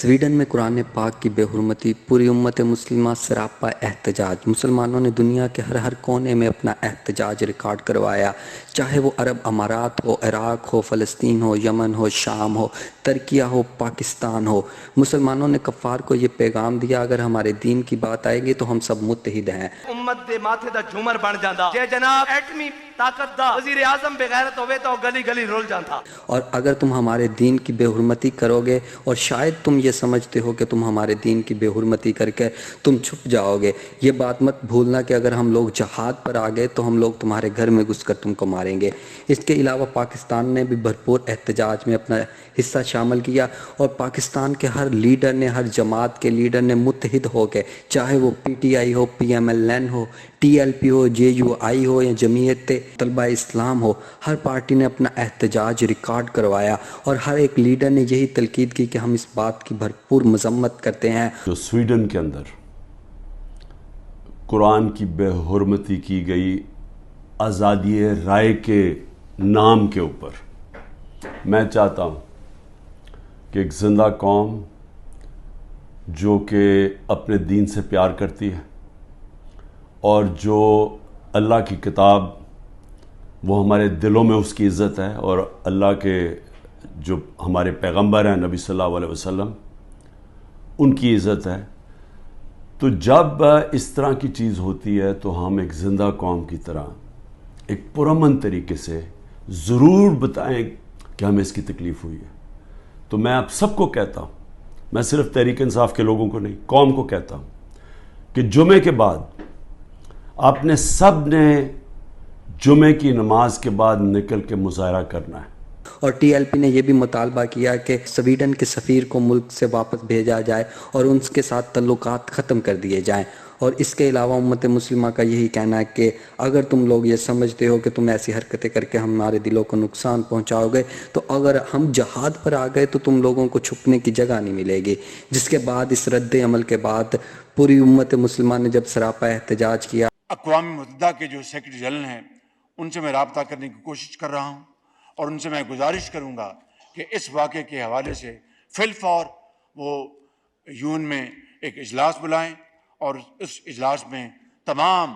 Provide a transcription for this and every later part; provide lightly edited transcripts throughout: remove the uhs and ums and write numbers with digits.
Sweden میں قرآن پاک کی بے حرمتی، پوری امت مسلمہ سراپا احتجاج۔ مسلمانوں نے دنیا کے ہر کونے میں اپنا احتجاج ریکارڈ کروایا، چاہے وہ عرب امارات ہو، عراق ہو، فلسطین ہو، یمن ہو، شام ہو، ترکیہ ہو، پاکستان ہو۔ مسلمانوں نے کفار کو یہ پیغام دیا، اگر ہمارے دین کی بات آئے گی تو ہم سب متحد ہیں۔ امت دے ماتھے دا جھومر بن جاندا جے جناب ایٹمی طاقت دا وزیر اعظم بغیرت ہوئے تو گلی گلی رول جاندا۔ اور اگر تم ہمارے دین کی بے حرمتی کرو گے، اور شاید تم یہ سمجھتے ہو کہ تم ہمارے دین کی بے حرمتی کر کے تم چھپ جاؤ گے، یہ بات مت بھولنا کہ اگر ہم لوگ جہاد پر آ گئے تو ہم لوگ تمہارے گھر میں گھس کر تم کو ماریں گے۔ اس کے علاوہ پاکستان نے بھی بھرپور احتجاج میں اپنا حصہ شامل کیا، اور پاکستان کے ہر لیڈر نے، ہر جماعت کے لیڈر نے متحد ہو کے، چاہے وہ پی ٹی آئی ہو، پی ایم ایل این ہو، ٹی ایل پی ہو، جے یو آئی ہو یا جمعیت طلبہ اسلام ہو، ہر پارٹی نے اپنا احتجاج ریکارڈ کروایا، اور ہر ایک لیڈر نے یہی تلقین کی کہ ہم اس بات کی بھرپور مذمت کرتے ہیں۔ جو سویڈن کے اندر قرآن کی بے حرمتی کی گئی آزادی رائے کے نام کے اوپر، میں چاہتا ہوں کہ ایک زندہ قوم جو کہ اپنے دین سے پیار کرتی ہے اور جو اللہ کی کتاب، وہ ہمارے دلوں میں اس کی عزت ہے، اور اللہ کے جو ہمارے پیغمبر ہیں نبی صلی اللہ علیہ وسلم، ان کی عزت ہے، تو جب اس طرح کی چیز ہوتی ہے تو ہم ایک زندہ قوم کی طرح ایک پرامن طریقے سے ضرور بتائیں کہ ہمیں اس کی تکلیف ہوئی ہے۔ تو میں آپ سب کو کہتا ہوں، میں صرف تحریک انصاف کے لوگوں کو نہیں، قوم کو کہتا ہوں کہ جمعے کے بعد آپ نے سب نے جمعے کی نماز کے بعد نکل کے مظاہرہ کرنا ہے۔ اور ٹی ایل پی نے یہ بھی مطالبہ کیا کہ سویڈن کے سفیر کو ملک سے واپس بھیجا جائے اور ان کے ساتھ تعلقات ختم کر دیے جائیں۔ اور اس کے علاوہ امت مسلمہ کا یہی کہنا ہے کہ اگر تم لوگ یہ سمجھتے ہو کہ تم ایسی حرکتیں کر کے ہمارے دلوں کو نقصان پہنچاؤ گے، تو اگر ہم جہاد پر آ گئے تو تم لوگوں کو چھپنے کی جگہ نہیں ملے گی۔ جس کے بعد اس رد عمل کے بعد پوری امت مسلمہ نے جب سراپا احتجاج کیا، اقوام متحدہ کے جو سیکرٹری جنرل ہیں ان سے میں رابطہ کرنے کی کوشش کر رہا ہوں، اور ان سے میں گزارش کروں گا کہ اس واقعے کے حوالے سے فی الفور وہ یون میں ایک اجلاس بلائیں، اور اس اجلاس میں تمام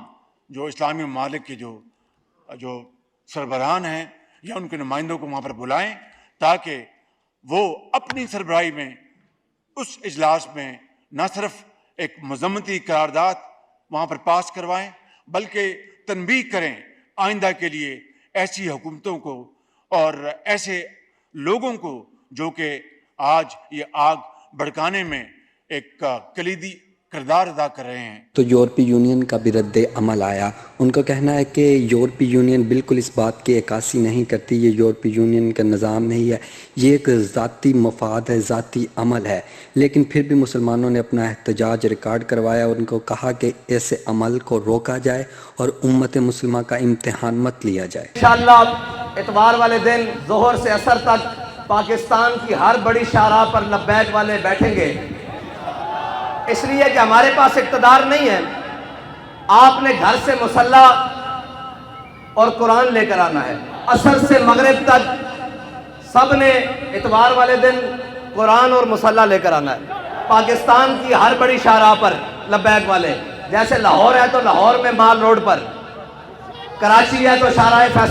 جو اسلامی ممالک کے جو سربراہان ہیں یا ان کے نمائندوں کو وہاں پر بلائیں، تاکہ وہ اپنی سربراہی میں اس اجلاس میں نہ صرف ایک مذمتی قرارداد وہاں پر پاس کروائیں، بلکہ تنبیہ کریں آئندہ کے لیے ایسی حکومتوں کو اور ایسے لوگوں کو جو کہ آج یہ آگ بھڑکانے میں ایک کلیدی کردار ادا کر رہے ہیں۔ تو یورپی یونین کا بھی رد عمل آیا۔ ان کا کہنا ہے کہ یورپی یونین بالکل اس بات کی عکاسی نہیں کرتی، یہ یورپی یونین کا نظام نہیں ہے، یہ ایک ذاتی مفاد ہے، ذاتی عمل ہے۔ لیکن پھر بھی مسلمانوں نے اپنا احتجاج ریکارڈ کروایا، اور ان کو کہا کہ ایسے عمل کو روکا جائے اور امت مسلمہ کا امتحان مت لیا جائے۔ انشاءاللہ اتوار والے دن ظہر سے عصر تک پاکستان کی ہر بڑی شاہراہ پر لبیک والے بیٹھیں گے، اس لیے کہ ہمارے پاس اقتدار نہیں ہے۔ آپ نے گھر سے مسلح اور قرآن لے کر آنا ہے۔ عصر سے مغرب تک سب نے اتوار والے دن قرآن اور مسلح لے کر آنا ہے، پاکستان کی ہر بڑی شاہراہ پر لبیک والے، جیسے لاہور ہے تو لاہور میں مال روڈ پر، کراچی ہے تو شاہراہ فیصل